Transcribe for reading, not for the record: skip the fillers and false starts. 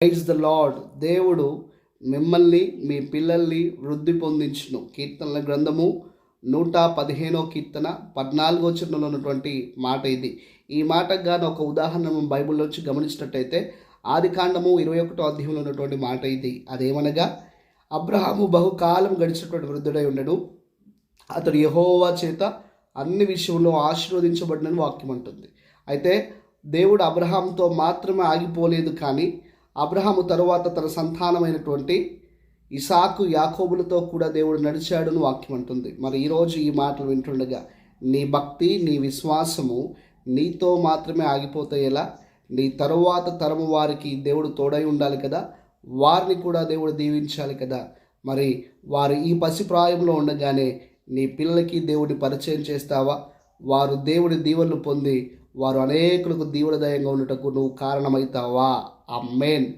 Praise the lord. దేవుడు మిమ్మల్ని మీ పిల్లల్ని వృద్ధి పొందించును. కీర్తనల గ్రంథము 115 కీర్తన 14 వచనంలో ఉన్నటువంటి మాట ఇది. ఈ మాటకు గాను ఒక ఉదాహరణ మనం బైబిల్లోంచి గమనించినట్టయితే ఆదికాండము 21 అధ్యాయంలో ఉన్నటువంటి మాట ఇది. అదేమనగా, అబ్రహాము బహుకాలం గడిచినటువంటి వృద్ధుడై ఉండడు, అతడు యెహోవా చేత అన్ని విషయంలో ఆశీర్వదించబడినని వాక్యం అంటుంది. అయితే దేవుడు అబ్రహాంతో మాత్రమే ఆగిపోలేదు, కానీ అబ్రహాము తరువాత తన సంతానమైనటువంటి ఇసాకు యాకోబులతో కూడా దేవుడు నడిచాడును వాక్యం అంటుంది. మరి ఈరోజు ఈ మాటలు వింటుండగా నీ భక్తి, నీ విశ్వాసము నీతో మాత్రమే ఆగిపోతే ఎలా? నీ తరువాత తరము వారికి దేవుడు తోడై ఉండాలి కదా, వారిని కూడా దేవుడు దీవించాలి కదా. మరి వారు ఈ పసిప్రాయంలో ఉండగానే నీ పిల్లలకి దేవుడిని పరిచయం చేస్తావా? వారు దేవుడి దీవెనలు పొంది వారు అనేకులకు దీవెనదాయంగా ఉండటకు నువ్వు కారణమవుతావా? ఆమేన్.